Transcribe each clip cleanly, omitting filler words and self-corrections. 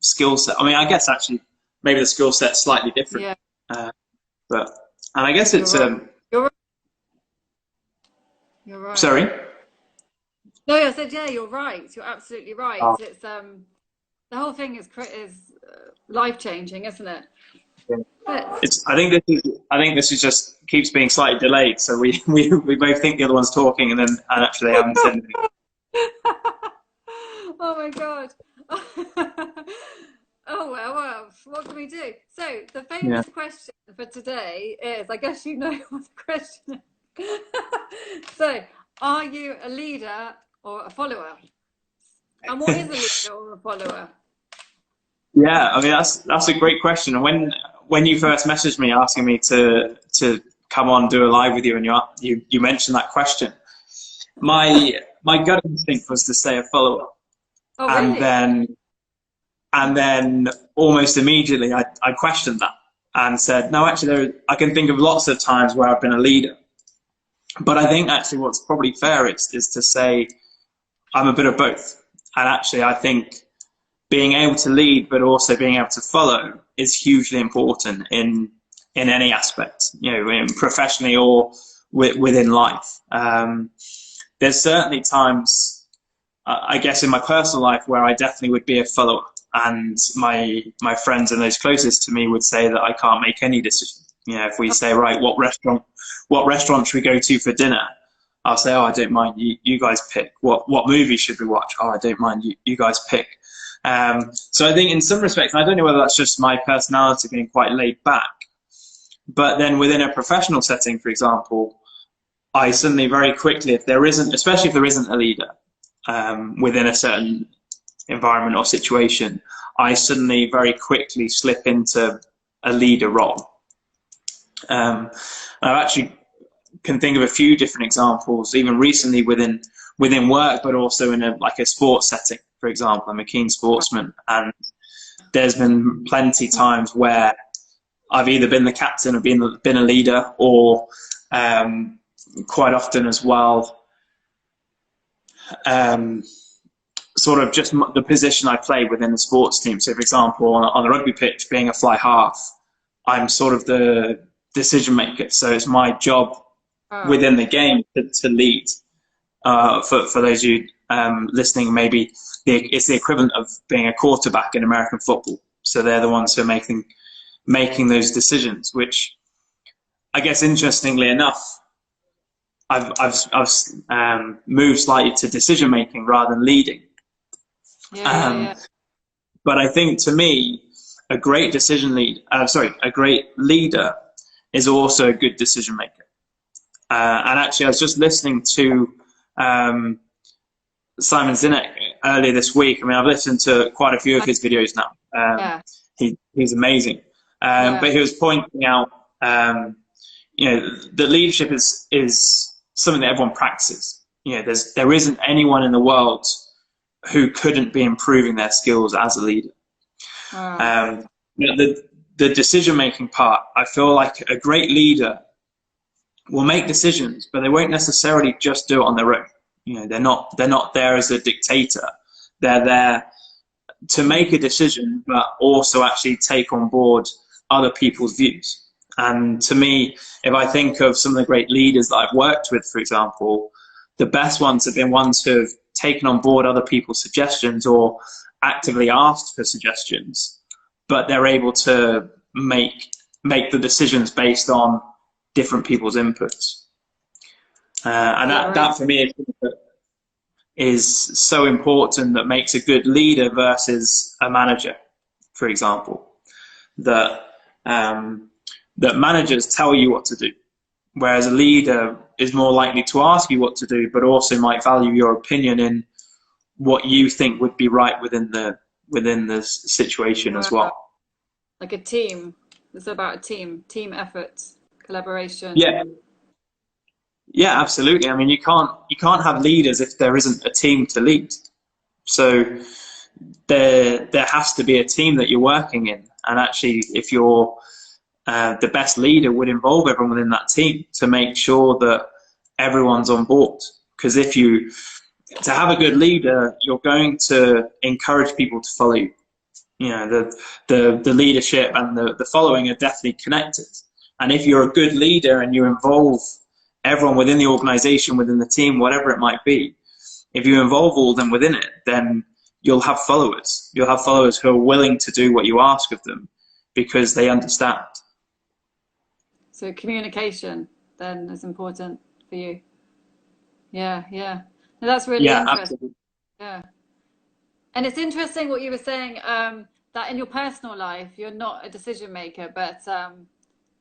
skill set. I mean, I guess actually maybe the skill set's slightly different. Yeah, Uh, but and I guess you're it's right. You're right. You're right. sorry. No, I said, yeah, you're right. You're absolutely right. Oh, It's the whole thing is life changing, isn't it? yeah. But It's. I think this is just keeps being slightly delayed. So we both think the other one's talking, and actually they haven't said anything. oh my God. Oh well, what can we do? So the Yeah. famous question for today is, I guess you know what the question is. So, are you a leader or a follower? And what is a leader or a follower? Yeah, I mean that's a great question. And when you first messaged me asking me to come on do a live with you, and you mentioned that question, my gut instinct was to say a follower, Oh, and really? then almost immediately I questioned that and said no, actually I can think of lots of times where I've been a leader, but I think actually what's probably fairest is to say I'm a bit of both. And actually I think being able to lead but also being able to follow is hugely important in any aspect, you know, professionally or within life. There's certainly times, I guess, in my personal life where I definitely would be a follower, and my friends and those closest to me would say that I can't make any decision. You know, if we say, right, what restaurant should we go to for dinner? I'll say, oh, I don't mind. You guys pick. What movie should we watch? Oh, I don't mind. You guys pick. So I think in some respects, and I don't know whether that's just my personality being quite laid back, but then within a professional setting, for example, I suddenly very quickly, if there isn't, especially if there isn't a leader within a certain environment or situation, I suddenly very quickly slip into a leader role. I actually can think of a few different examples, even recently within work, but also in a sports setting. For example, I'm a keen sportsman, and there's been plenty times where I've either been the captain or been a leader, or quite often as well, sort of just the position I play within the sports team. So, for example, on the rugby pitch, being a fly half, I'm sort of the decision maker. So it's my job within the game to lead. For those of you listening, maybe it's the equivalent of being a quarterback in American football. So they're the ones who are making those decisions, which I guess interestingly enough, I've moved slightly to decision making rather than leading. Yeah. But I think to me, a great a great leader is also a good decision maker. And actually, I was just listening to Simon Sinek earlier this week. I mean, I've listened to quite a few of his videos now. Yeah. He's amazing. But he was pointing out, you know, that leadership is something that everyone practices. You know, there isn't anyone in the world who couldn't be improving their skills as a leader. You know, the decision-making part, I feel like a great leader will make decisions, but they won't necessarily just do it on their own. You know, they're not there as a dictator. They're there to make a decision, but also actually take on board other people's views. And to me, if I think of some of the great leaders that I've worked with, for example, the best ones have been ones who have taken on board other people's suggestions or actively asked for suggestions, but they're able to make the decisions based on different people's inputs. And that for me is so important, that makes a good leader versus a manager, for example. That managers tell you what to do, whereas a leader is more likely to ask you what to do, but also might value your opinion in what you think would be right within the situation as well. Like a team. It's about a team effort, collaboration. Yeah, absolutely. I mean, you can't have leaders if there isn't a team to lead. So there has to be a team that you're working in, and actually, if you're the best leader, would involve everyone in that team to make sure that everyone's on board. Because to have a good leader, you're going to encourage people to follow you. the leadership and the following are definitely connected. And if you're a good leader and you involve everyone within the organization, within the team, whatever it might be, if you involve all of them within it, then you'll have followers. You'll have followers who are willing to do what you ask of them because they understand. So communication then is important for you. Yeah, yeah. No, that's really interesting. Absolutely. Yeah. And it's interesting what you were saying, that in your personal life, you're not a decision maker, but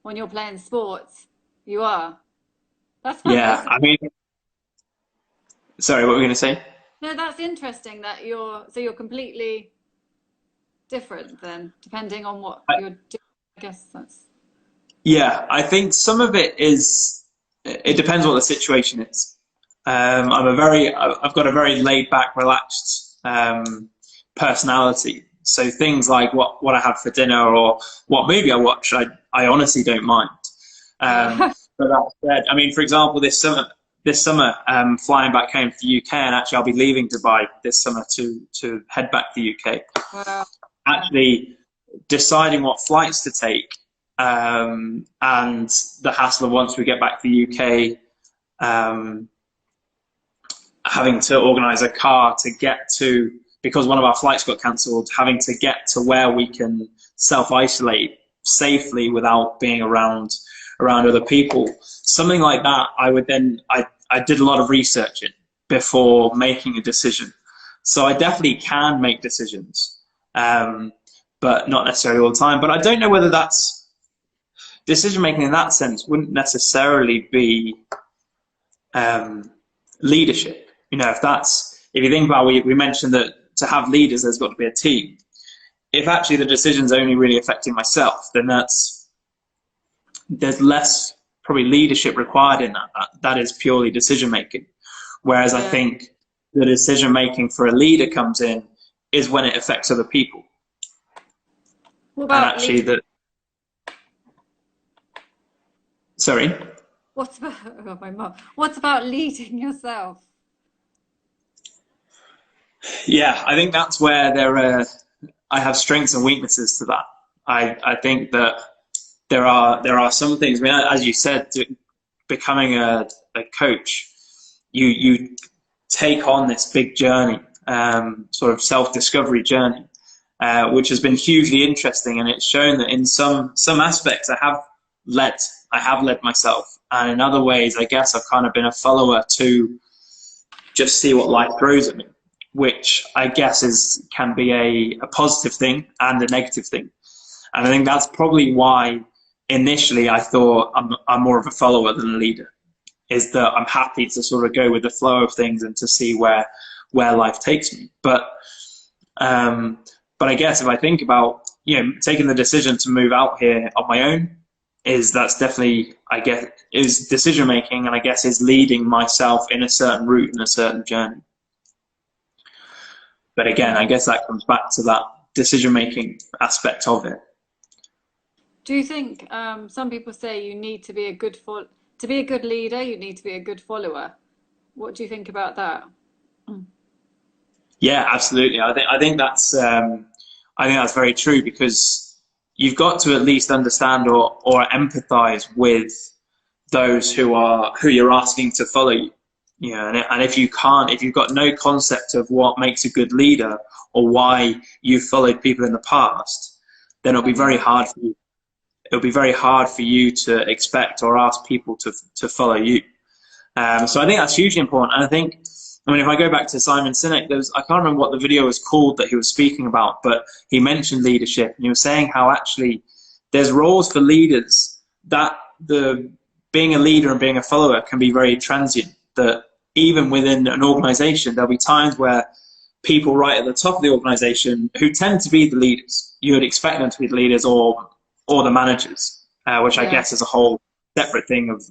when you're playing sports, you are. That's fantastic. Yeah, I mean, sorry, what were we going to say? No, that's interesting that you're completely different then, depending on what you're doing. I guess that's. Yeah, I think some of it depends what the situation is. I've got a very laid back, relaxed personality. So things like what I have for dinner or what movie I watch, I honestly don't mind. But that said, I mean, for example, this summer, flying back home to the UK, and actually I'll be leaving Dubai this summer to head back to the UK. Wow. Actually, deciding what flights to take, and the hassle of once we get back to the UK, having to organise a car to get to, because one of our flights got cancelled, having to get to where we can self-isolate safely without being around other people. Something like that, I did a lot of research in before making a decision. So I definitely can make decisions, but not necessarily all the time. But I don't know whether that's decision making in that sense wouldn't necessarily be leadership. If you think about, we mentioned that to have leaders, there's got to be a team. If actually the decision's only really affecting myself, then there's less probably leadership required in that. That is purely decision making. Whereas I think the decision making for a leader comes in is when it affects other people. What about actually sorry? What's about leading yourself? Yeah, I think that's where I have strengths and weaknesses to that. I think that there are some things. I mean, as you said, becoming a coach, you take on this big journey, sort of self-discovery journey, which has been hugely interesting, and it's shown that in some aspects I have led myself, and in other ways, I guess I've kind of been a follower to just see what life throws at me, which I guess can be a positive thing and a negative thing. And I think that's probably why initially I thought I'm more of a follower than a leader, is that I'm happy to sort of go with the flow of things and to see where life takes me. But I guess if I think about, taking the decision to move out here on my own, that's definitely, I guess, is decision making, and I guess is leading myself in a certain route and a certain journey. But again, I guess that comes back to that decision making aspect of it. Do you think some people say you need to be a good leader, you need to be a good follower? What do you think about that? Yeah, absolutely. I think that's very true, because you've got to at least understand or empathize with those who you're asking to follow you. And if you've got no concept of what makes a good leader or why you've followed people in the past, then it'll be very hard for you. It'll be very hard for you to expect or ask people to follow you. So I think that's hugely important. And if I go back to Simon Sinek, I can't remember what the video was called that he was speaking about, but he mentioned leadership, and he was saying how actually there's roles for leaders that being a leader and being a follower can be very transient. That even within an organization, there'll be times where people right at the top of the organization, who tend to be the leaders, you would expect them to be the leaders or the managers, which I guess is a whole separate thing of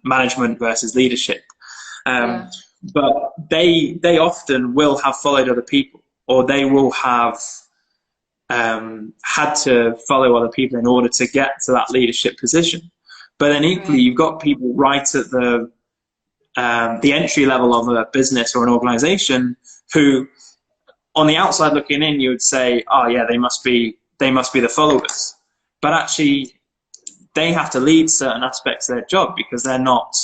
management versus leadership. But they often will have followed other people, or they will have had to follow other people in order to get to that leadership position. But then equally, you've got people right at the entry level of a business or an organization who on the outside looking in, you would say, oh yeah, they must be the followers. But actually, they have to lead certain aspects of their job because they're not,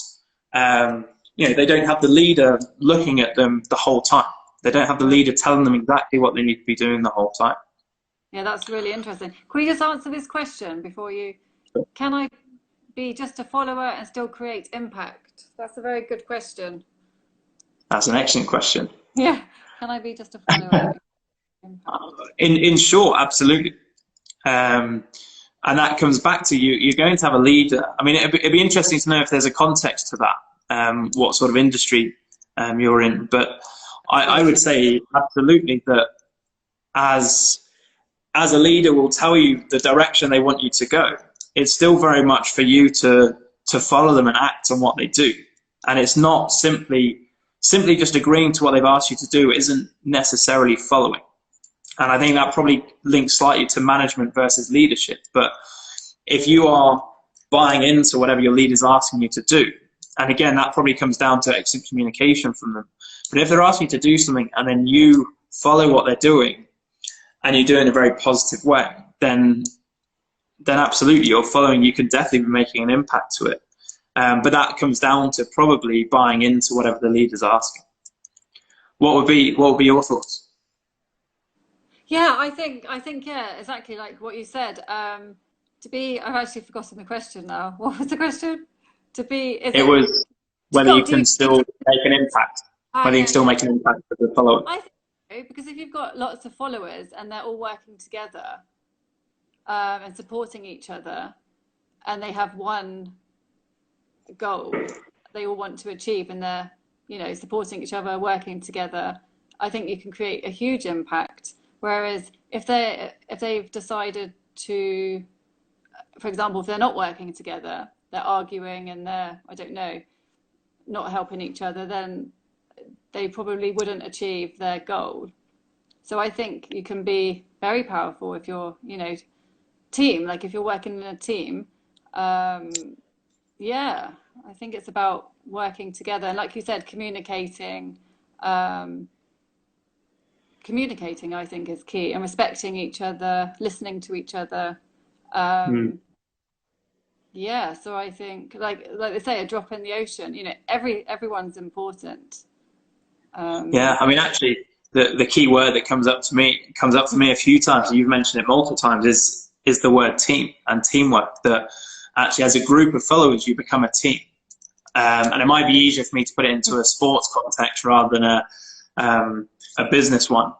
they don't have the leader looking at them the whole time. They don't have the leader telling them exactly what they need to be doing the whole time. Yeah, that's really interesting. Can we just answer this question before you? Can I be just a follower and still create impact? That's a very good question. That's an excellent question. Yeah, can I be just a follower? In short, absolutely. And that comes back to you. You're going to have a leader. I mean, it'd be interesting to know if there's a context to that, what sort of industry you're in. But I would say absolutely that as a leader will tell you the direction they want you to go, it's still very much for you to follow them and act on what they do. And it's not simply just agreeing to what they've asked you to do isn't necessarily following. And I think that probably links slightly to management versus leadership. But if you are buying into whatever your leader's asking you to do, and again, that probably comes down to excellent communication from them. But if they're asking you to do something and then you follow what they're doing and you do it in a very positive way, then absolutely you're following. You can definitely be making an impact to it. But that comes down to probably buying into whatever the leader's asking. What would be your thoughts? Yeah, I think yeah, exactly like what you said. I've actually forgotten the question now. What was the question? It was whether you can still make an impact. Whether you can still make an impact for the followers. I think so, because if you've got lots of followers and they're all working together and supporting each other, and they have one goal they all want to achieve, and they're supporting each other, working together, I think you can create a huge impact. Whereas if they've decided to, for example, if they're not working together, they're arguing and they're, I don't know, not helping each other, then they probably wouldn't achieve their goal. So I think you can be very powerful if you're, team, like if you're working in a team. Yeah, I think it's about working together. And like you said, communicating, I think is key, and respecting each other, listening to each other. Yeah, so I think like they say, a drop in the ocean, everyone's important. Yeah, I mean, actually the key word that comes up for me a few times, you've mentioned it multiple times, is the word team and teamwork. That actually as a group of followers you become a team. And it might be easier for me to put it into a sports context rather than a business one.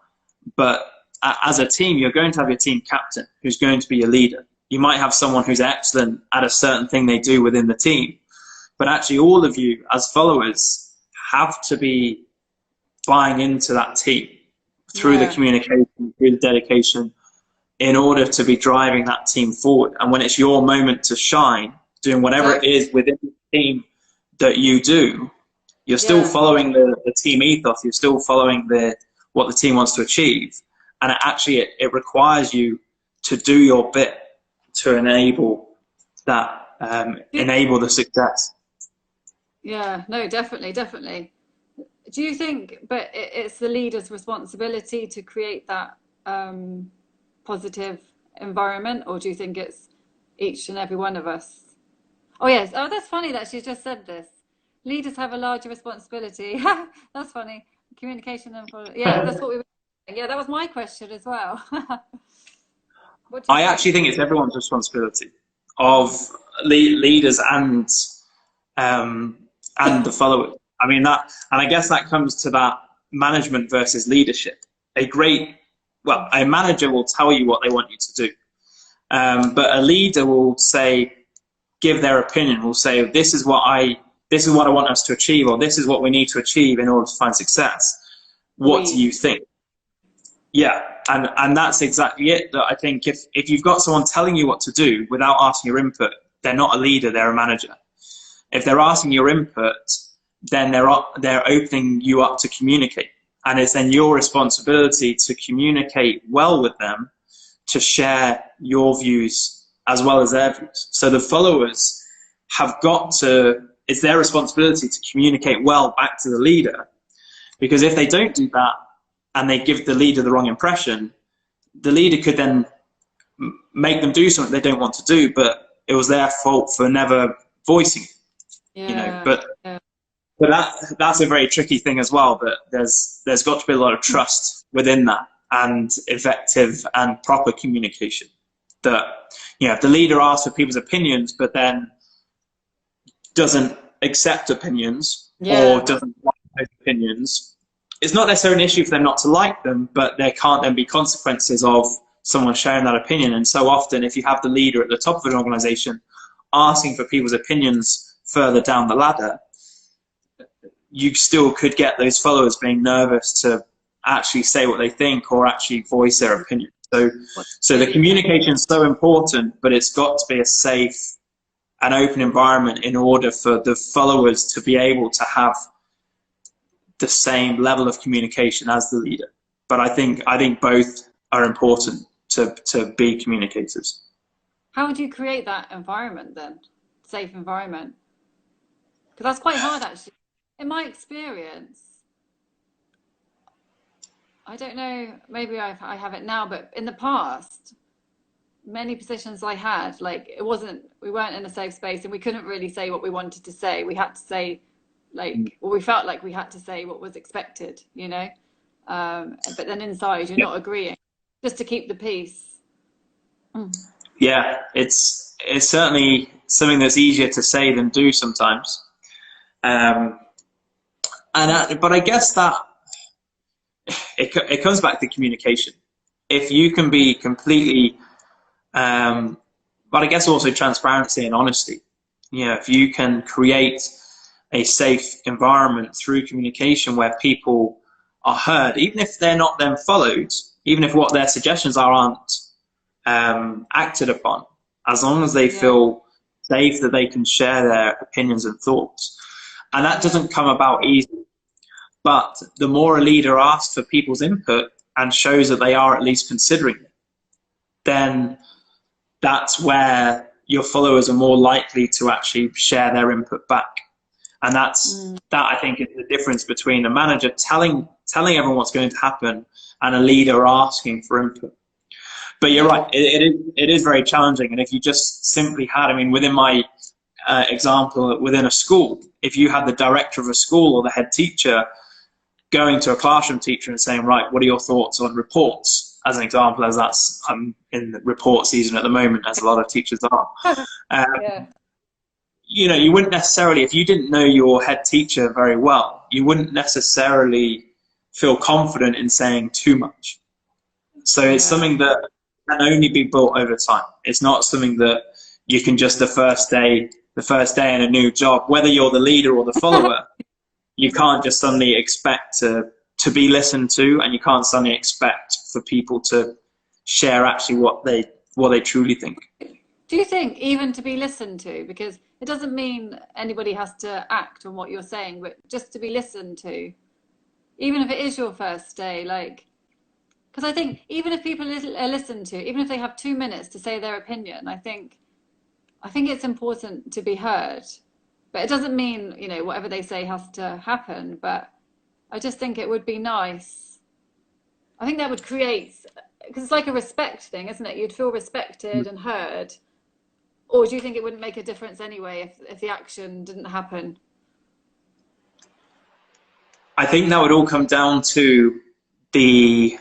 But as a team, you're going to have your team captain who's going to be your leader. You might have someone who's excellent at a certain thing they do within the team. But actually all of you as followers have to be buying into that team through the communication, through the dedication, in order to be driving that team forward. And when it's your moment to shine, doing whatever it is within the team that you do, you're still following the team ethos, you're still following what the team wants to achieve. And it requires you to do your bit to enable that, enable the success. Yeah, no, definitely. Do you think, but it's the leader's responsibility to create that positive environment, or do you think it's each and every one of us? Oh yes, oh that's funny that she just said this. Leaders have a larger responsibility. That's funny. Communication and yeah, that's what we were saying. Yeah, that was my question as well. I actually think it's everyone's responsibility, of leaders and the followers. I mean and I guess that comes to that management versus leadership. A manager will tell you what they want you to do, but a leader will give their opinion. Will say, this is what I want us to achieve, or this is what we need to achieve in order to find success. What do you think? Yeah, and that's exactly it. That I think if you've got someone telling you what to do without asking your input, they're not a leader, they're a manager. If they're asking your input, then they're opening you up to communicate. And it's then your responsibility to communicate well with them, to share your views as well as their views. So the followers it's their responsibility to communicate well back to the leader, because if they don't do that, and they give the leader the wrong impression, the leader could then make them do something they don't want to do, but it was their fault for never voicing it, you know. But that's a very tricky thing as well, that there's got to be a lot of trust within that, and effective and proper communication. That, you know, if the leader asks for people's opinions but then doesn't accept opinions or doesn't like those opinions, it's not necessarily an issue for them not to like them, but there can't then be consequences of someone sharing that opinion. And so often, if you have the leader at the top of an organization asking for people's opinions further down the ladder, you still could get those followers being nervous to actually say what they think or actually voice their opinion. So the communication is so important, but it's got to be a safe and open environment in order for the followers to be able to have the same level of communication as the leader. But I think both are important to be communicators. How would you create that environment then? Safe environment? Because that's quite hard, actually. In my experience, I don't know, maybe I have it now, but in the past, many positions I had, like, we weren't in a safe space and we couldn't really say what we wanted to say. We had to say, like, or we felt like we had to say what was expected, you know? But then inside, you're not agreeing, just to keep the peace. Yeah, it's certainly something that's easier to say than do sometimes. But I guess that it comes back to communication. If you can be completely, but I guess also transparency and honesty. You know, if you can create a safe environment through communication where people are heard, even if they're not then followed, even if what their suggestions aren't acted upon, as long as they feel safe that they can share their opinions and thoughts. And that doesn't come about easily. But the more a leader asks for people's input and shows that they are at least considering it, then that's where your followers are more likely to actually share their input back. And that I think is the difference between a manager telling everyone what's going to happen and a leader asking for input. But you're right, it is very challenging. And if you just simply had, I mean, within my example, within a school, if you had the director of a school or the head teacher going to a classroom teacher and saying, right, what are your thoughts on reports, as an example, as I'm in the report season at the moment, as a lot of teachers are. You know, you wouldn't necessarily, if you didn't know your head teacher very well, you wouldn't necessarily feel confident in saying too much. So it's something that can only be built over time. It's not something that you can just the first day in a new job, whether you're the leader or the follower, you can't just suddenly expect to be listened to, and you can't suddenly expect for people to share actually what they truly think. Do you think even to be listened to, because it doesn't mean anybody has to act on what you're saying, but just to be listened to, even if it is your first day, like, because I think even if people are listened to, even if they have 2 minutes to say their opinion, I think it's important to be heard. But it doesn't mean, you know, whatever they say has to happen. But I just think it would be nice. I think that would create, because it's like a respect thing, isn't it? You'd feel respected and heard. Or do you think it wouldn't make a difference anyway if the action didn't happen? I think that would all come down to the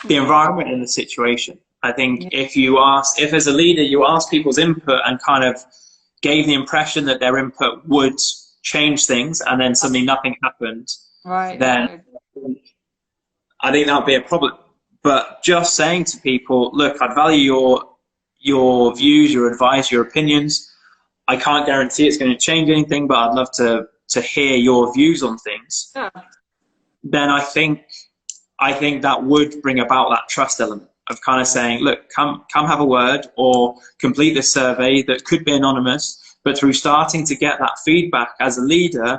environment and the situation. I think if as a leader you ask people's input and kind of gave the impression that their input would change things, and then suddenly nothing happened, then I think that would be a problem. But just saying to people, look, I'd value your views, your advice, your opinions. I can't guarantee it's going to change anything, but I'd love to hear your views on things. Then I think that would bring about that trust element of kind of saying, look, come have a word, or complete this survey that could be anonymous, but through starting to get that feedback as a leader,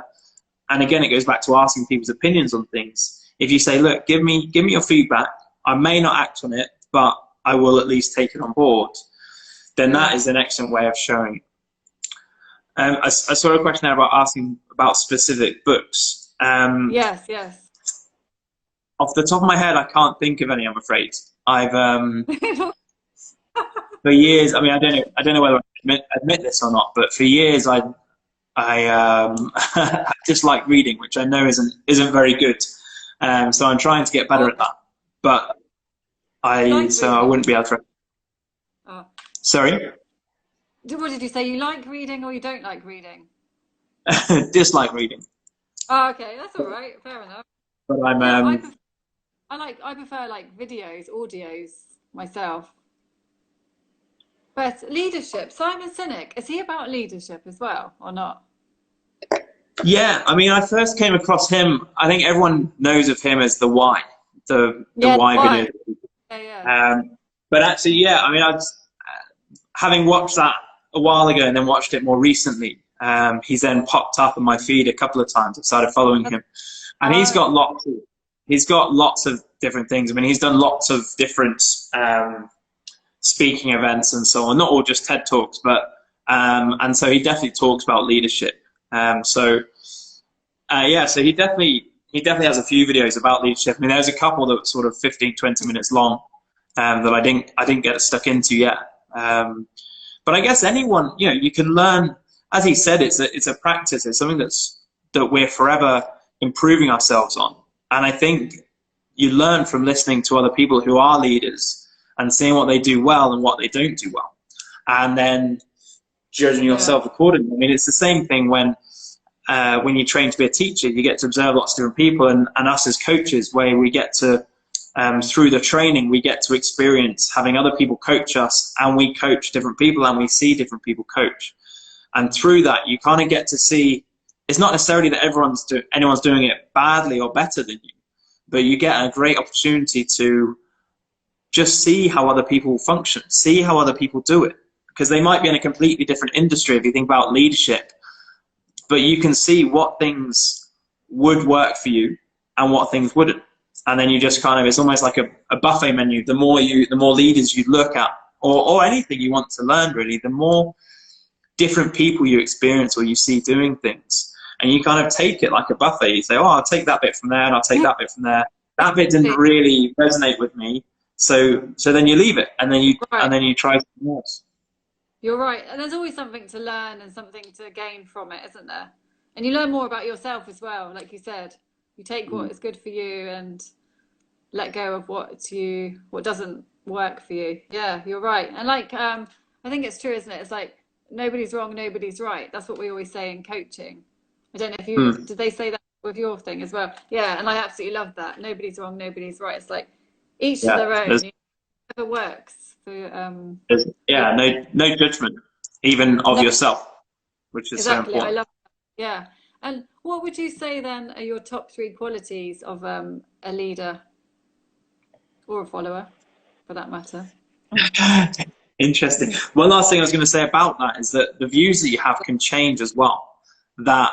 and again, it goes back to asking people's opinions on things. If you say, look, give me your feedback, I may not act on it, but I will at least take it on board, then that is an excellent way of showing it. I saw a question there about asking about specific books. Yes. off the top of my head, I can't think of any. I'm afraid. I've for years. I mean, I don't know whether I admit this or not, but for years I just like reading, which I know isn't very good. So I'm trying to get better at that. But I wouldn't be able to. Oh. Sorry? What did you say? You like reading or you don't like reading? Dislike reading. Oh, okay, that's all right. Fair enough. But I'm I prefer like videos, audios myself. But leadership, Simon Sinek, is he about leadership as well or not? Yeah, I mean, I first came across him. I think everyone knows of him as the Why, the Why video. Yeah. But actually, yeah, I mean, having watched that a while ago and then watched it more recently, he's then popped up on my feed a couple of times. I started following him, and he's got lots of different things. I mean, he's done lots of different speaking events and so on, not all just TED Talks, but and so he definitely talks about leadership. So he definitely has a few videos about leadership. I mean, there's a couple that were sort of 15-20 minutes long that I didn't get stuck into yet. But I guess anyone, you can learn. As he said, it's a practice. It's something that we're forever improving ourselves on. And I think you learn from listening to other people who are leaders and seeing what they do well and what they don't do well, and then judging yourself accordingly. I mean, it's the same thing when you train to be a teacher. You get to observe lots of different people, and us as coaches, where we get to, through the training, we get to experience having other people coach us, and we coach different people, and we see different people coach. And through that, you kind of get to see, it's not necessarily that anyone's doing it badly or better than you, but you get a great opportunity to just see how other people function, see how other people do it. Because they might be in a completely different industry if you think about leadership, but you can see what things would work for you and what things wouldn't. And then you just kind of, it's almost like a buffet menu. The more leaders you look at, or anything you want to learn really, the more different people you experience or you see doing things. And you kind of take it like a buffet. You say, oh, I'll take that bit from there and I'll take that bit from there. That bit didn't really resonate with me. So then you leave it and then you try something else. You're right. And there's always something to learn and something to gain from it, isn't there? And you learn more about yourself as well. Like you said, you take what is good for you and let go of what doesn't work for you. Yeah, you're right. And like, I think it's true, isn't it? It's like, nobody's wrong, nobody's right. That's what we always say in coaching. I don't know if did they say that with your thing as well? Yeah. And I absolutely love that. Nobody's wrong, nobody's right. It's like each to their own. Whatever works. No judgment, even of yourself, which is so important. I love that. Yeah. And what would you say then are your top 3 qualities of a leader or a follower, for that matter? Interesting. One last thing I was going to say about that is that the views that you have can change as well. That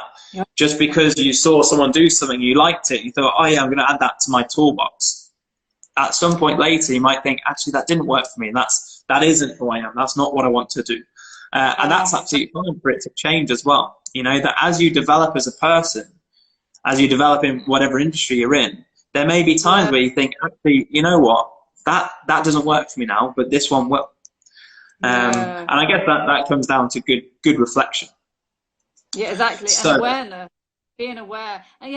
just because you saw someone do something, you liked it, you thought, oh yeah, I'm going to add that to my toolbox. At some point later, you might think, actually, that didn't work for me. And that isn't who I am. That's not what I want to do. And that's absolutely fine for it to change as well. That as you develop as a person, as you develop in whatever industry you're in, there may be times where you think, actually, you know what, that doesn't work for me now, but this one will. And I guess that comes down to good reflection. Yeah, exactly. And awareness, being aware. And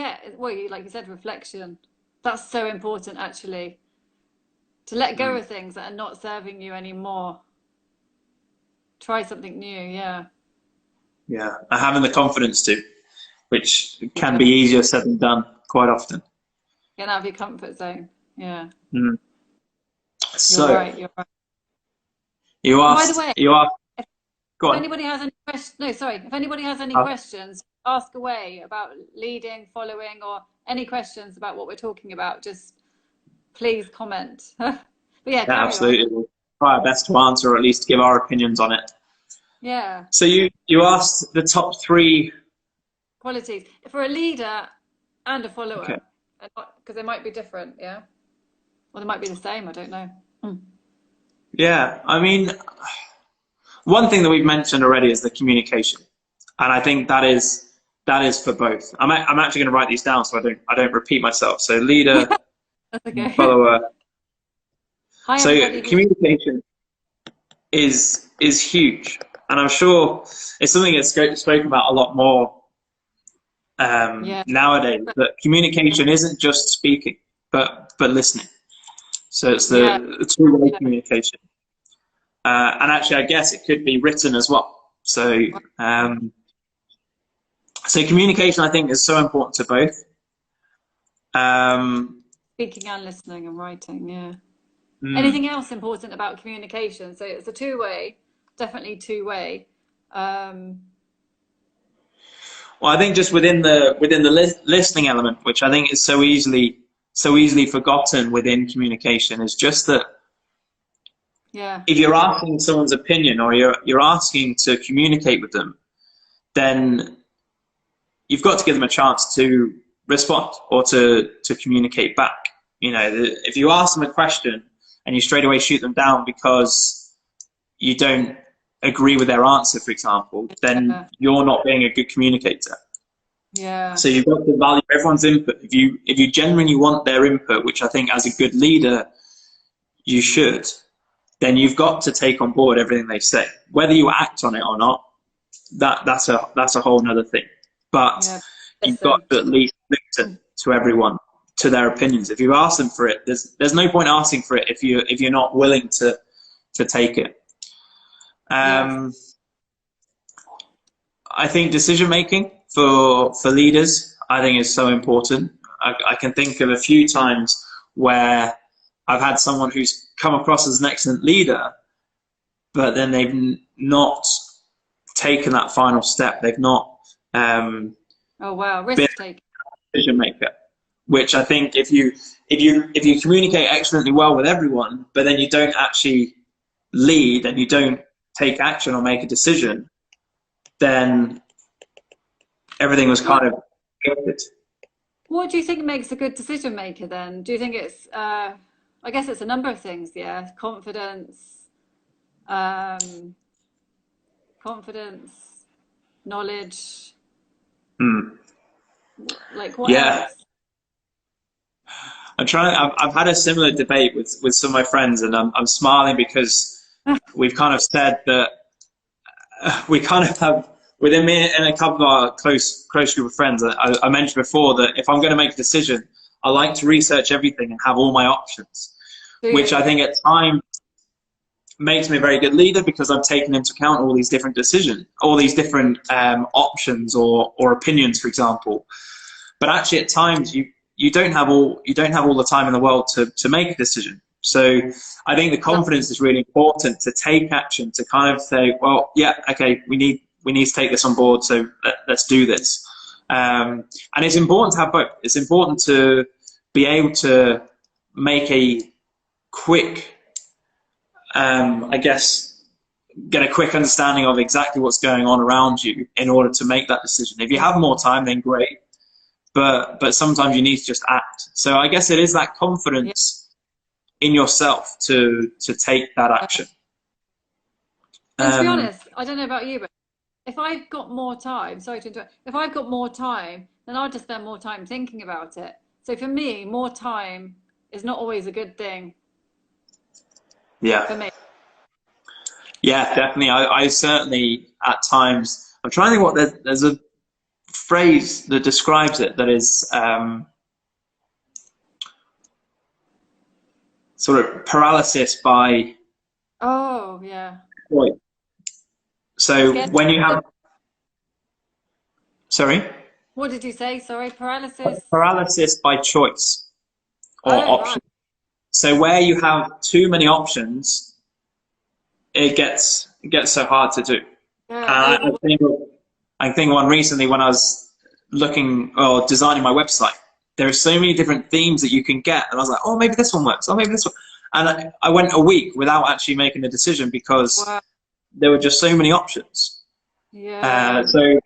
like you said, reflection. That's so important, actually. To let go of things that are not serving you anymore. Try something new, yeah. Yeah, and having the confidence to, which can be easier said than done quite often. Get out of your comfort zone, yeah. So, you're right. You asked. By the way, go on. If anybody has any questions, if anybody has any questions, ask away about leading, following, or any questions about what we're talking about, just please comment. But yeah, absolutely. We'll try our best to answer, or at least give our opinions on it. Yeah. So you asked the top 3 qualities for a leader and a follower, because they might be different, yeah, or they might be the same. I don't know. Yeah, I mean, one thing that we've mentioned already is the communication, and I think that is for both. I'm actually going to write these down so I don't repeat myself. So leader, That's okay. follower. Hi, So everybody. communication is huge, and I'm sure it's something that's spoken about a lot more Yeah. nowadays. That communication isn't just speaking, but listening. So it's Yeah. the two-way communication, and actually, I guess it could be written as well. So so communication, I think, is so important to both. Speaking and listening and writing, yeah. Mm. Anything else important about communication? So it's a two-way, definitely two-way. Well, I think just within the listening element, which I think is so easily forgotten within communication, is just that if you're asking someone's opinion or you're asking to communicate with them, then you've got to give them a chance to respond or to communicate back. You know, if you ask them a question and you straight away shoot them down because you don't agree with their answer, for example, then you're not being a good communicator. Yeah. So you've got to value everyone's input. If you genuinely want their input, which I think as a good leader you should, then you've got to take on board everything they say. Whether you act on it or not, that's a whole nother thing. But you've got to at least listen to everyone, to their opinions. If you ask them for it, there's no point asking for it if you're not willing to take it. I think decision making for leaders, I think, is so important. I can think of a few times where I've had someone who's come across as an excellent leader, but then they've not taken that final step. They've not risk taking, decision maker. Which I think if you communicate excellently well with everyone, but then you don't actually lead and you don't take action or make a decision, then everything was kind of gifted. What do you think makes a good decision maker then? Do you think it's, I guess it's a number of things, yeah? Confidence, knowledge, like what else? I've had a similar debate with some of my friends, and I'm smiling because we've kind of said that we kind of have, within me and a couple of our close group of friends, I mentioned before that if I'm going to make a decision, I like to research everything and have all my options, which I think at times makes me a very good leader because I'm taking into account all these different decisions, all these different options or opinions, for example. But actually, at times you don't have all the time in the world to make a decision. So I think the confidence is really important to take action, to kind of say, well, yeah, okay, we need to take this on board, so let's do this. And it's important to have both. It's important to be able to make a quick, I guess, get a quick understanding of exactly what's going on around you in order to make that decision. If you have more time, then great. But sometimes you need to just act. So I guess it is that confidence in yourself to take that action. And to be honest, I don't know about you, but if I've got more time, sorry to interrupt, if I've got more time, then I'll just spend more time thinking about it. So for me, more time is not always a good thing. Yeah. For me. Yeah, definitely. I certainly at times, I'm trying to think what there's a phrase that describes it that is sort of paralysis by choice. So when you have, sorry, what did you say? Sorry, paralysis by choice or option. Right. So where you have too many options, it gets so hard to do. I think one recently when I was looking or designing my website, there are so many different themes that you can get, and I was like, oh, maybe this one works. Oh, maybe this one. And I went a week without actually making a decision because there were just so many options. Yeah. So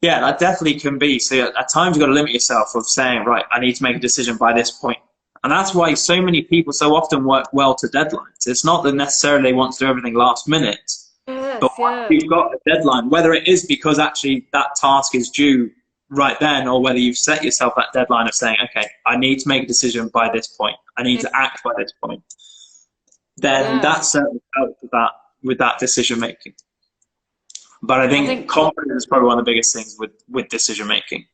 yeah, that definitely can be. So at times you've got to limit yourself of saying, right, I need to make a decision by this point. And that's why so many people so often work well to deadlines. It's not that necessarily they want to do everything last minute, but once you've got a deadline, whether it is because actually that task is due right then, or whether you've set yourself that deadline of saying, okay, I need to make a decision by this point, I need to act by this point, then that certainly helps with that decision making. But I think confidence is probably one of the biggest things with decision making.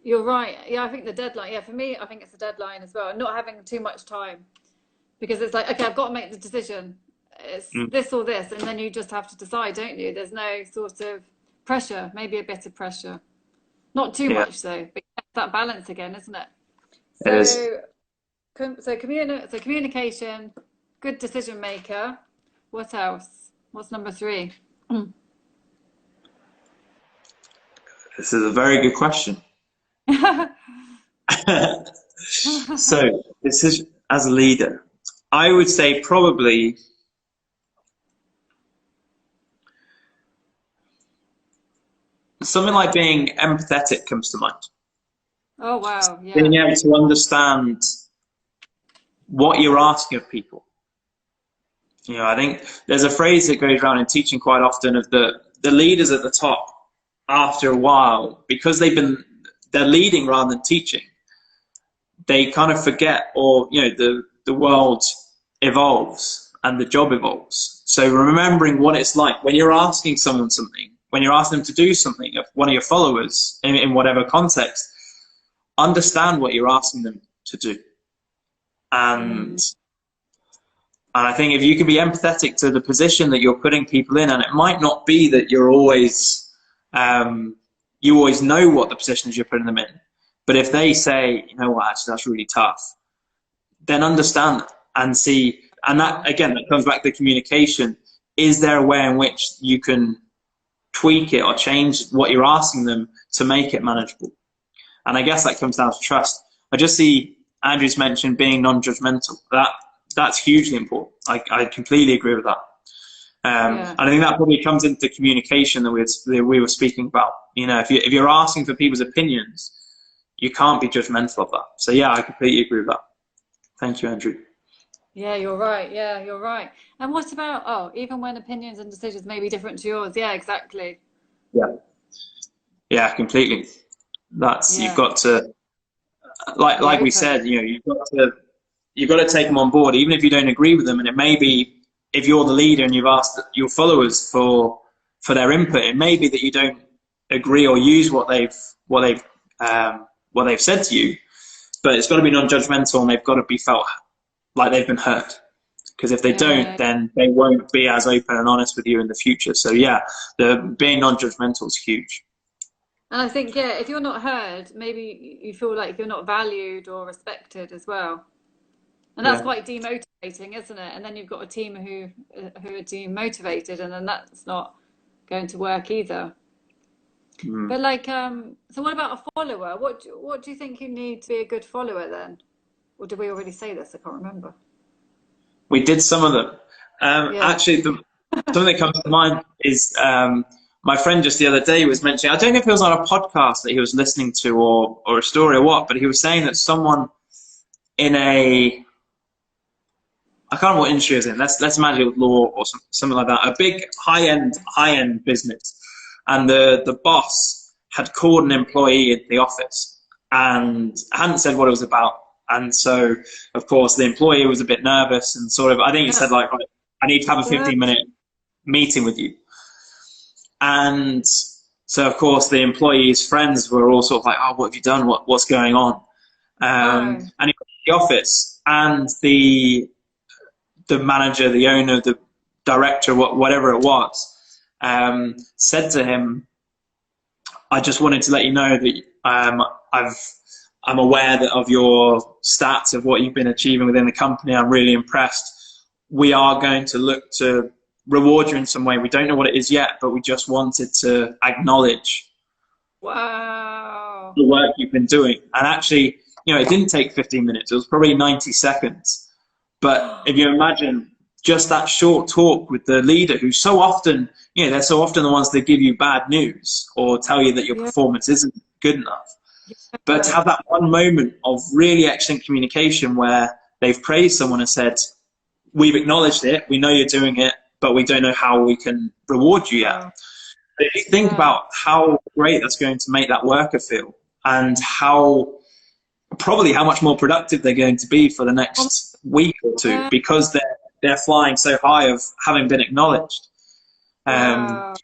You're right. Yeah, I think the deadline. Yeah, for me, I think it's the deadline as well. And not having too much time, because it's like, okay, I've got to make the decision. It's this or this, and then you just have to decide, don't you? There's no sort of pressure. Maybe a bit of pressure, not too much though. But that balance again, isn't it? It is. So communication, good decision maker. What else? What's number 3? This is a very good question. So, decision as a leader, I would say probably something like being empathetic comes to mind. Oh wow! Yeah. Being able to understand what you're asking of people. You know, I think there's a phrase that goes around in teaching quite often of the leaders at the top, after a while, because they're leading rather than teaching, they kind of forget, or, you know, the world evolves and the job evolves. So remembering what it's like when you're asking someone something, when you're asking them to do something, of one of your followers, in whatever context, understand what you're asking them to do. And I think if you can be empathetic to the position that you're putting people in, and it might not be that you're always, you always know what the positions you're putting them in, but if they say, you know what, actually that's really tough, then understand and see, and that again, that comes back to communication. Is there a way in which you can tweak it or change what you're asking them to make it manageable? And I guess that comes down to trust. I just see Andrew's mentioned being non-judgmental. That's hugely important. I completely agree with that. And I think that probably comes into communication that we were speaking about. You know, if you're asking for people's opinions, you can't be judgmental of that. So yeah, I completely agree with that. Thank you, Andrew. Yeah, you're right. Yeah, you're right. And what about, even when opinions and decisions may be different to yours? Yeah, exactly. Yeah, completely. You've got to, like we said, you know, you've got to take them on board, even if you don't agree with them. And it may be, if you're the leader and you've asked your followers for their input, it may be that you don't agree or use what they've said to you, but it's got to be non-judgmental, and they've got to be felt like they've been heard. Because if they don't, then they won't be as open and honest with you in the future. So yeah, being non-judgmental is huge. And I think, if you're not heard, maybe you feel like you're not valued or respected as well. And that's quite demotivating, isn't it? And then you've got a team who are demotivated, and then that's not going to work either. But like, so what about a follower? What do you think you need to be a good follower then? Or did we already say this? I can't remember. We did some of them. Actually, something that comes to mind is my friend just the other day was mentioning, I don't know if it was on a podcast that he was listening to or a story or what, but he was saying that someone in I can't remember what industry it was in. Let's imagine law or something like that. A big high-end business, and the boss had called an employee in the office and hadn't said what it was about. And so, of course, the employee was a bit nervous and sort of, I think he said like, right, I need to have a 15-minute meeting with you. And so, of course, the employee's friends were all sort of like, oh, what have you done? What's going on? And he went to the office, and the manager, the owner, the director, whatever it was, said to him, I just wanted to let you know that I'm aware of your stats of what you've been achieving within the company. I'm really impressed. We are going to look to reward you in some way. We don't know what it is yet, but we just wanted to acknowledge the work you've been doing. And actually, you know, it didn't take 15 minutes. It was probably 90 seconds. But if you imagine just that short talk with the leader, who's so often, you know, they're so often the ones that give you bad news or tell you that your performance isn't good enough. But to have that one moment of really excellent communication where they've praised someone and said, we've acknowledged it, we know you're doing it, but we don't know how we can reward you yet. But if you think about how great that's going to make that worker feel, and how probably how much more productive they're going to be for the next week or two, because they're flying so high of having been acknowledged. Wow.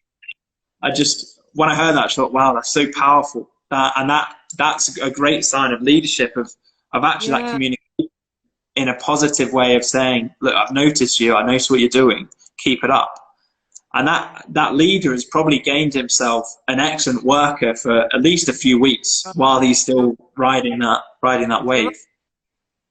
I just, when I heard that, I thought, wow, that's so powerful. That's a great sign of leadership, of actually that communication in a positive way of saying, look, I've noticed you, I noticed what you're doing, keep it up. And that leader has probably gained himself an excellent worker for at least a few weeks while he's still riding that wave.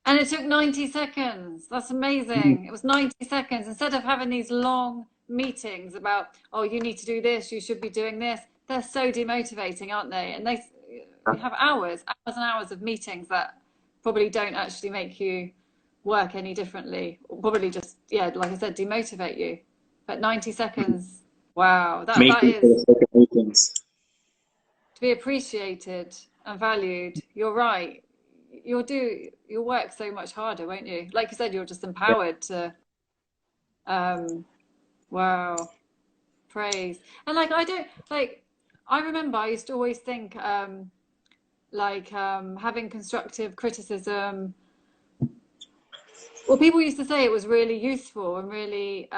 And it took 90 seconds. That's amazing. It was 90 seconds. Instead of having these long meetings about, oh, you need to do this, you should be doing this. They're so demotivating, aren't they? And they have hours and hours of meetings that probably don't actually make you work any differently, or probably just, like I said, demotivate you. But 90 seconds, wow, that is to be appreciated and valued. You're right. You'll work so much harder, won't you? Like you said, you're just empowered to, wow, praise. And I remember I used to always think, having constructive criticism, well, people used to say it was really useful and really,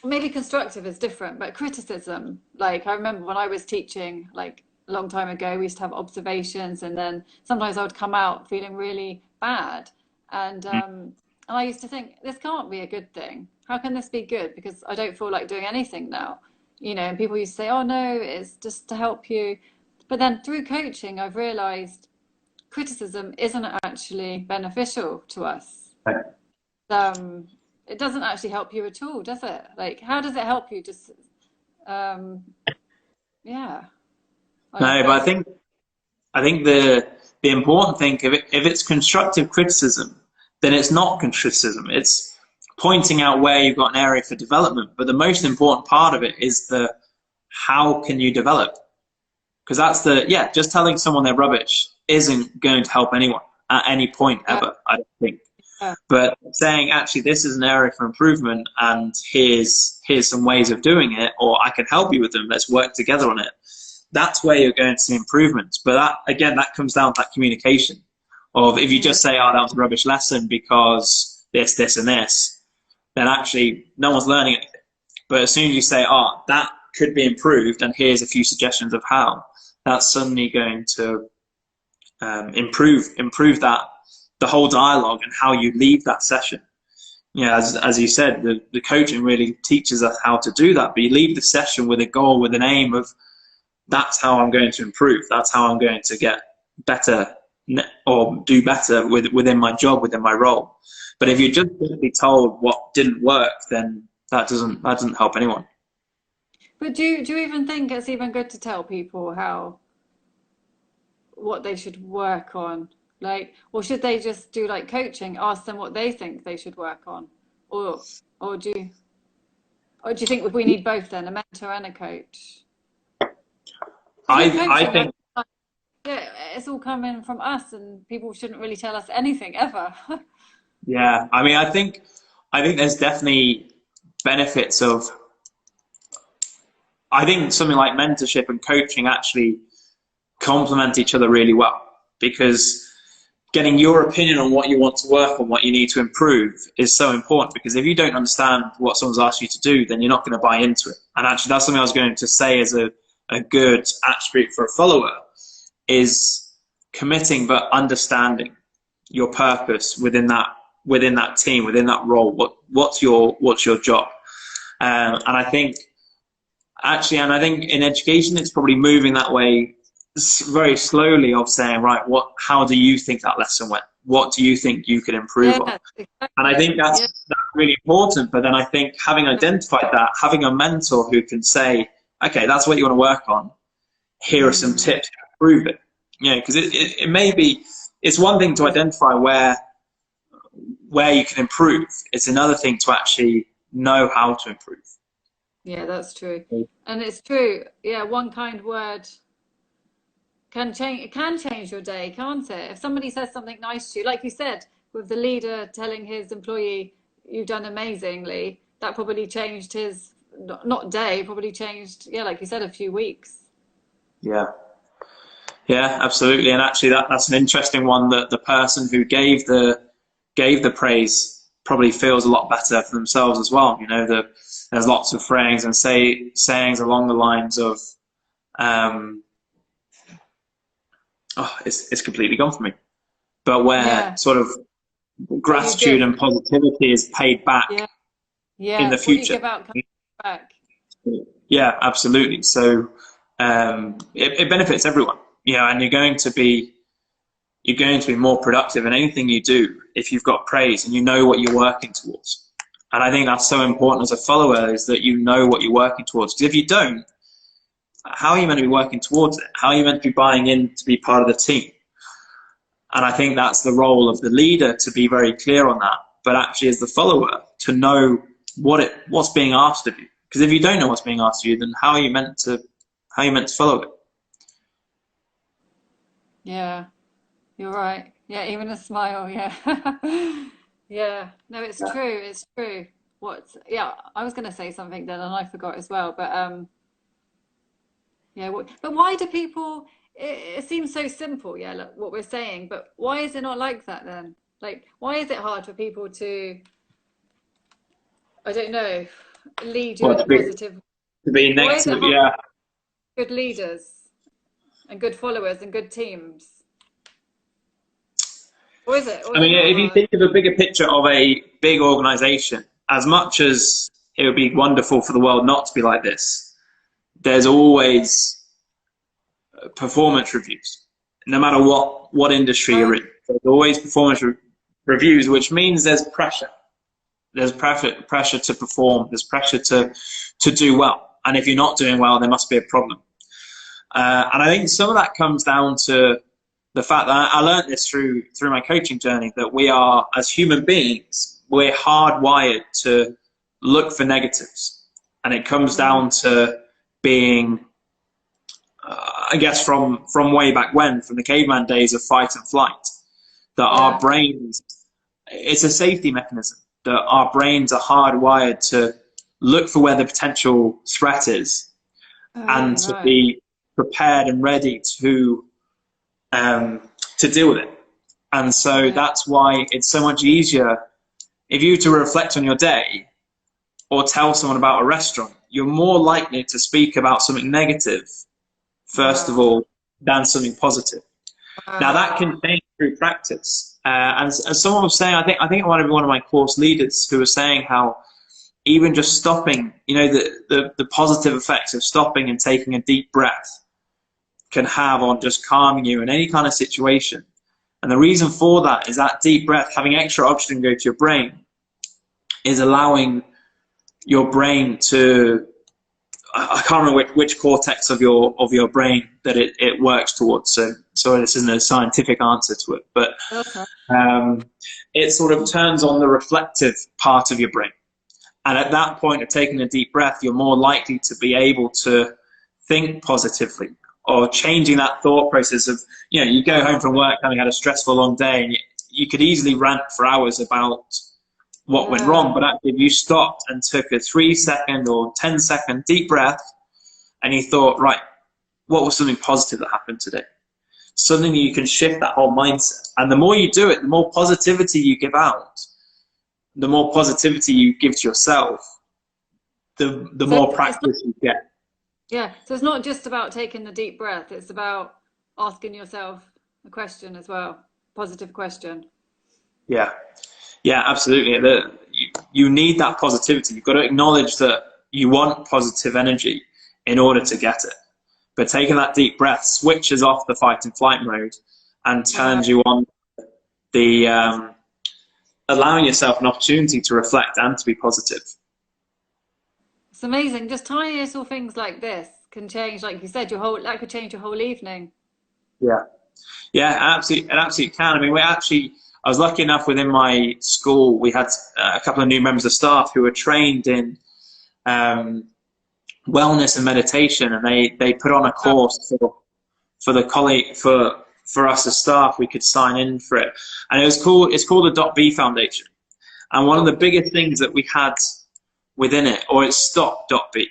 maybe constructive is different, but criticism, like I remember when I was teaching, like a long time ago, we used to have observations, and then sometimes I would come out feeling really bad. And I used to think, this can't be a good thing. How can this be good? Because I don't feel like doing anything now, and people used to say, oh no, it's just to help you. But then through coaching, I've realized criticism isn't actually beneficial to us. It doesn't actually help you at all, does it? Like, how does it help you? Just, No, but I think the important thing, if it's constructive criticism, then it's not criticism. It's pointing out where you've got an area for development. But the most important part of it is how can you develop? Because that's just telling someone they're rubbish isn't going to help anyone at any point ever, I don't think. But saying, actually, this is an area for improvement, and here's some ways of doing it, or I can help you with them, let's work together on it. That's where you're going to see improvements. But that comes down to that communication of, if you just say, oh, that was a rubbish lesson because this, and this, then actually no one's learning anything. But as soon as you say, oh, that could be improved, and here's a few suggestions of how, that's suddenly going to improve the whole dialogue and how you leave that session. As you said, the coaching really teaches us how to do that. But you leave the session with a goal, with an aim of, that's how I'm going to improve. That's how I'm going to get better or do better within my job, within my role. But if you're just simply told what didn't work, then that doesn't help anyone. But do you even think it's even good to tell people what they should work on? Like, or should they just do like coaching, ask them what they think they should work on? Or do you think we need both then, a mentor and a coach? I think it's all coming from us, and people shouldn't really tell us anything ever. Yeah, I mean, I think there's definitely benefits of. I think something like mentorship and coaching actually complement each other really well, because getting your opinion on what you want to work on, what you need to improve, is so important. Because if you don't understand what someone's asked you to do, then you're not going to buy into it. And actually, that's something I was going to say as a good attribute for a follower, is committing but understanding your purpose within that team, within that role. What's your job? And I think in education, it's probably moving that way very slowly, of saying, right, how do you think that lesson went? What do you think you could improve on? Exactly. And I think that's really important. But then I think, having identified that, having a mentor who can say, okay, that's what you want to work on, here are some tips to improve it. Because it may be, it's one thing to identify where you can improve. It's another thing to actually know how to improve. Yeah, that's true. And it's true. Yeah, one kind word can change your day, can't it? If somebody says something nice to you, like you said, with the leader telling his employee, you've done amazingly, that probably changed his not day, probably changed, yeah, like you said, a few weeks. Yeah. Yeah, absolutely. And actually that's an interesting one, that the person who gave the praise probably feels a lot better for themselves as well. You know, there's lots of phrasings and sayings along the lines of, it's completely gone for me. But where sort of gratitude and positivity is paid back in the future. What you give out comes back. Yeah, absolutely. So it benefits everyone, you know, and you're going to be more productive in anything you do if you've got praise and you know what you're working towards. And I think that's so important as a follower, is that you know what you're working towards. Because if you don't, how are you meant to be working towards it? How are you meant to be buying in to be part of the team? And I think that's the role of the leader, to be very clear on that. But actually, as the follower, to know what's being asked of you. Because if you don't know what's being asked of you, then how are you meant to follow it? Yeah, you're right. Yeah, even a smile. Yeah, yeah. No, it's true. It's true. I was going to say something then, and I forgot as well. But yeah. But why do people? It seems so simple. Yeah, look, what we're saying. But why is it not like that then? Like, why is it hard for people to, I don't know, lead you in a positive? To be negative, yeah. Good leaders and good followers and good teams. Or is it? I mean, if you think of a bigger picture of a big organization, as much as it would be wonderful for the world not to be like this, there's always performance reviews, no matter what industry you're in. There's always performance reviews, which means there's pressure. There's pressure to perform. There's pressure to do well. And if you're not doing well, there must be a problem. And I think some of that comes down to the fact that I learned this through my coaching journey, that we are, as human beings, we're hardwired to look for negatives. And it comes down to being, I guess, from way back when, from the caveman days of fight and flight, that our brains, it's a safety mechanism, that our brains are hardwired to look for where the potential threat is, and to be prepared and ready to deal with it. And so that's why it's so much easier, if you were to reflect on your day or tell someone about a restaurant, you're more likely to speak about something negative first of all than something positive. Now that can change through practice. And as someone was saying, I think it might have been one of my course leaders who was saying how even just stopping, you know, the positive effects of stopping and taking a deep breath can have on just calming you in any kind of situation. And the reason for that is that deep breath, having extra oxygen go to your brain, is allowing your brain to, I can't remember which cortex of your brain that it works towards. So sorry, this isn't a scientific answer to it, but it sort of turns on the reflective part of your brain. And at that point of taking a deep breath, you're more likely to be able to think positively, or changing that thought process of, you know, you go home from work having had a stressful long day, and you could easily rant for hours about what went wrong, but actually if you stopped and took a 3-second or 10-second deep breath and you thought, right, what was something positive that happened today? Something that you can shift that whole mindset. And the more you do it, the more positivity you give out, the more positivity you give to yourself, the more practice you get. Yeah, so it's not just about taking the deep breath, it's about asking yourself a question as well, positive question. Yeah. Yeah, absolutely. You need that positivity. You've got to acknowledge that you want positive energy in order to get it. But taking that deep breath switches off the fight and flight mode and turns you on the allowing yourself an opportunity to reflect and to be positive. It's amazing. Just tiny little things like this can change, like you said, that could change your whole evening. Yeah. Yeah, absolutely. It absolutely can. I mean, I was lucky enough within my school, we had a couple of new members of staff who were trained in wellness and meditation, and they put on a course for the colleague, for us as staff. We could sign in for it, and it's called the .B Foundation. And one of the biggest things that we had within it, or it's stop dot B.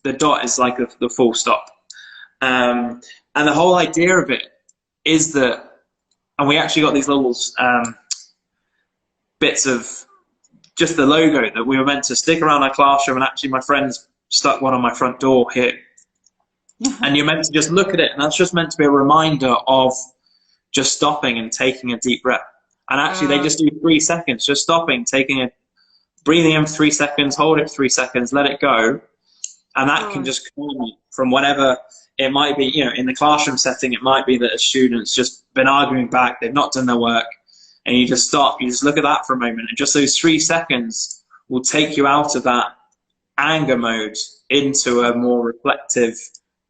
The dot is like the full stop. And the whole idea of it is that, and we actually got these little bits of just the logo that we were meant to stick around our classroom, and actually my friends stuck one on my front door here. And you're meant to just look at it, and that's just meant to be a reminder of just stopping and taking a deep breath. And actually they just do 3 seconds, just stopping, breathing in for 3 seconds, hold it for 3 seconds, let it go. And that can just calm you from whatever it might be. You know, in the classroom setting, it might be that a student's just been arguing back, they've not done their work, and you just stop, you just look at that for a moment, and just those 3 seconds will take you out of that anger mode into a more reflective,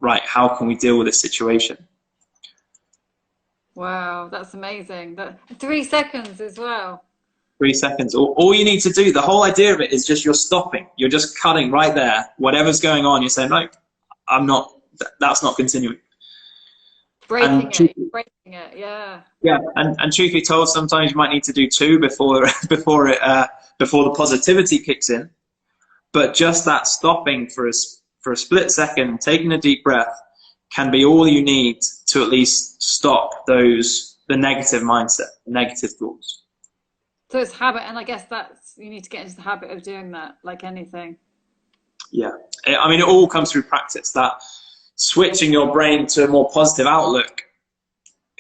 right, how can we deal with this situation? Wow, that's amazing. 3 seconds as well. 3 seconds. All you need to do, the whole idea of it is just you're stopping. You're just cutting right there. Whatever's going on, you're saying, no, I'm not, that's not continuing. Breaking it, yeah. Yeah, and truth be told, sometimes you might need to do 2 before the positivity kicks in. But just that stopping for a split second, taking a deep breath, can be all you need to at least stop the negative mindset, negative thoughts. So it's habit, and I guess you need to get into the habit of doing that, like anything. Yeah, I mean, it all comes through practice. That switching your brain to a more positive outlook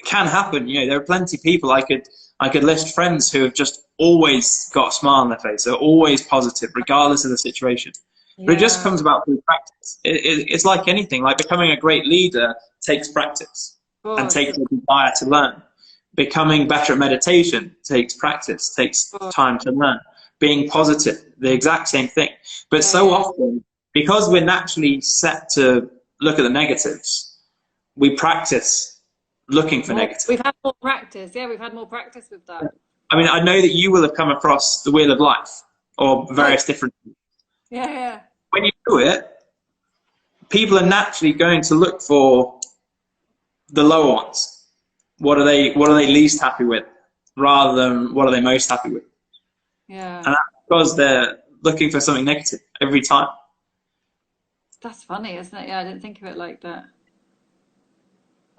can happen. You know, there are plenty of people I could list friends who have just always got a smile on their face. They're always positive, regardless of the situation. Yeah. But it just comes about through practice. It's like anything. Like becoming a great leader takes practice and takes a desire to learn. Becoming better at meditation takes practice, takes time to learn. Being positive, the exact same thing. But so often, because we're naturally set to look at the negatives, we practice looking for negatives. We've had more practice. Yeah, we've had more practice with that. I mean, I know that you will have come across the Wheel of Life or various different. Yeah. When you do it, people are naturally going to look for the lower ones. What are they least happy with, rather than what are they most happy with? Yeah. And that's because they're looking for something negative every time. That's funny, isn't it? Yeah, I didn't think of it like that.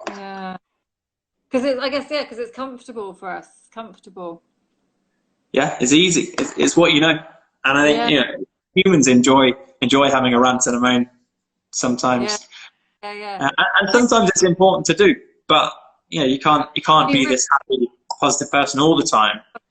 Yeah. Because it's comfortable for us. It's comfortable. Yeah, it's easy. It's what you know. And I think, you know, humans enjoy having a rant and a moan sometimes. Yeah. And sometimes it's important to do, but you know, you can't be this happy, positive person all the time. Of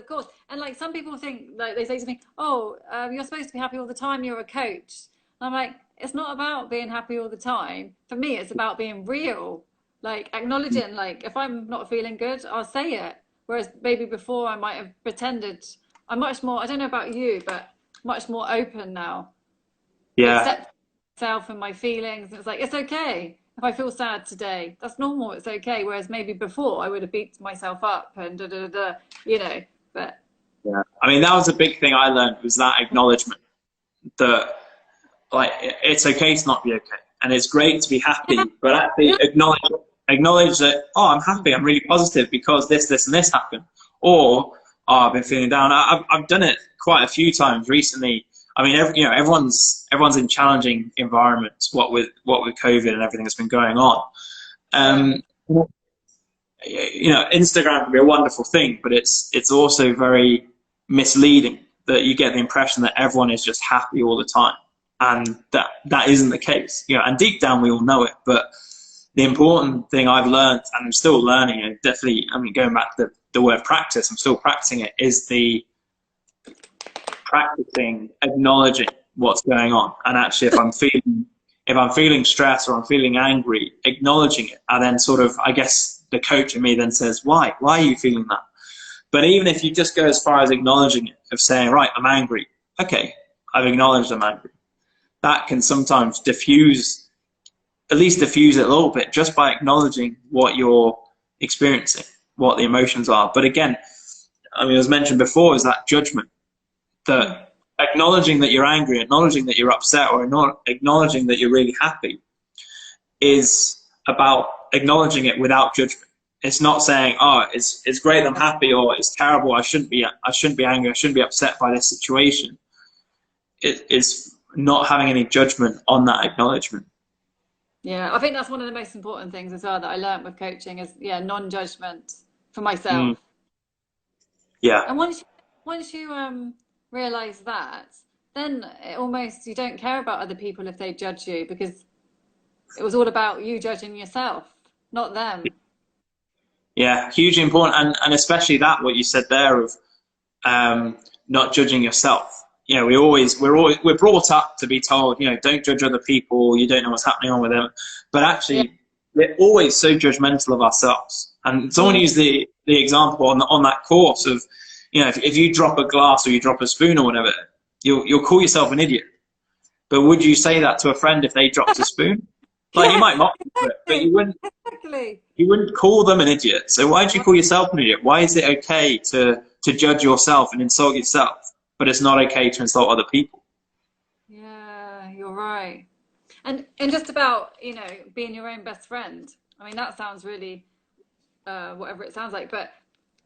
course. And like some people think, like they say to me, "Oh, you're supposed to be happy all the time. You're a coach." And I'm like, it's not about being happy all the time. For me, it's about being real, like acknowledging. Like if I'm not feeling good, I'll say it. Whereas maybe before I might have pretended. I'm much more. I don't know about you, but much more open now. Yeah. Accept myself and my feelings. And it's like it's okay. If I feel sad today, that's normal, it's okay. Whereas maybe before I would have beat myself up and you know, but. Yeah, I mean, that was a big thing I learned, was that acknowledgement that, like, it's okay to not be okay. And it's great to be happy, but actually acknowledge that, oh, I'm happy, I'm really positive because this, and this happened. Or, oh, I've been feeling down. I've done it quite a few times recently. I mean, everyone's in challenging environments. What with COVID and everything that's been going on, you know, Instagram can be a wonderful thing, but it's also very misleading that you get the impression that everyone is just happy all the time, and that isn't the case. You know, and deep down we all know it. But the important thing I've learned, and I'm still learning, and definitely, I mean, going back to the word practice, I'm still practicing it, is the practicing acknowledging what's going on. And actually, if I'm feeling stressed or I'm feeling angry, acknowledging it, and then sort of, I guess the coach in me then says, why are you feeling that? But even if you just go as far as acknowledging it, of saying, right, I'm angry, okay, I've acknowledged I'm angry, that can sometimes at least diffuse it a little bit, just by acknowledging what you're experiencing, what the emotions are. But again, I mean, as mentioned before, is that judgment. That acknowledging that you're angry, acknowledging that you're upset, or acknowledging that you're really happy is about acknowledging it without judgment. It's not saying, oh, it's great I'm happy, or it's terrible, I shouldn't be angry, I shouldn't be upset by this situation. is not having any judgment on that acknowledgement. Yeah, I think that's one of the most important things as well that I learned with coaching is, yeah, non-judgment for myself. Mm, yeah, And once you realize that, then it almost you don't care about other people if they judge you because it was all about you judging yourself, not them. yeah, hugely important, and especially that what you said there of not judging yourself. You know, we're brought up to be told, you know, don't judge other people. You don't know what's happening on with them, but Yeah. actually, we're always so judgmental of ourselves. And someone used the example on that course of, you know, if you drop a glass or you drop a spoon or whatever, you'll call yourself an idiot. But would you say that to a friend if they dropped a spoon? Like you Yes, might mock them for it, but exactly. you wouldn't call them an idiot. So why do you call yourself an idiot? Why is it okay to judge yourself and insult yourself, but it's not okay to insult other people? Yeah, you're right. And just about, being your own best friend. I mean, that sounds really whatever it sounds like, but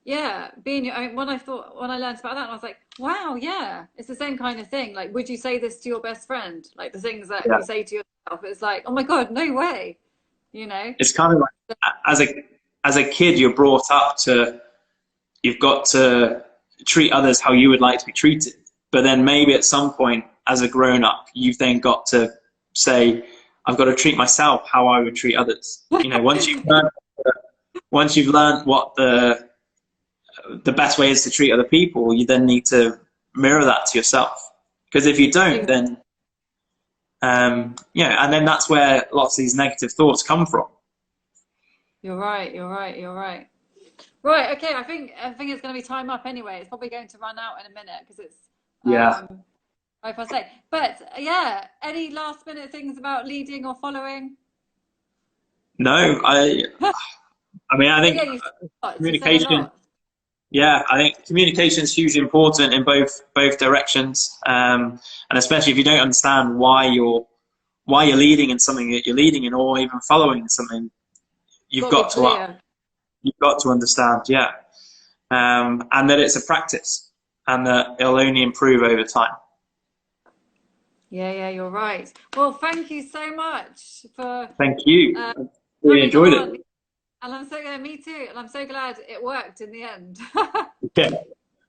yeah, being your own. When I learned about that, I was like, wow, yeah, it's the same kind of thing. Like, would you say this to your best friend? Like the things that Yeah. you say to yourself, it's like, oh my God, no way, you know? It's kind of like as a kid, you're brought up to you've got to treat others how you would like to be treated. But then maybe at some point, as a grown up, you've then got to say, I've got to treat myself how I would treat others. You know, once you've learned what the best way is to treat other people, you then need to mirror that to yourself. Because if you don't, then and then that's where lots of these negative thoughts come from. You're right. Right, okay, I think it's going to be time up anyway. It's probably going to run out in a minute because it's Yeah. 8:08. But yeah, any last minute things about leading or following? No, I mean, I think Yeah, you've got to say a communication. lot. Yeah, I think communication is hugely important in both directions, and especially if you don't understand why you're leading in something that you're leading in, or even following in something, you've got to understand, yeah, and that it's a practice, and that it'll only improve over time. Yeah, you're right. Well, thank you so much for Thank you. uh, I really coming enjoyed on. it. And me too. And I'm so glad it worked in the end. Yeah.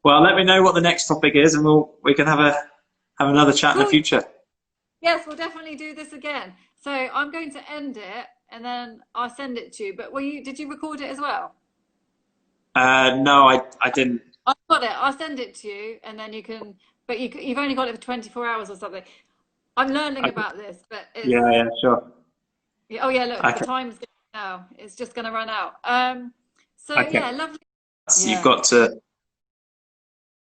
Well, let me know what the next topic is, and we can have another chat in the Cool. future. Yes, we'll definitely do this again. So I'm going to end it and then I'll send it to you. But did you record it as well? No, I didn't. I've got it. I'll send it to you and then you can, but you've only got it for 24 hours or something. I'm learning about this, but Yeah, sure. oh yeah, look, Okay. the time's going now. It's just going to run out. So Okay. yeah, lovely. You've got to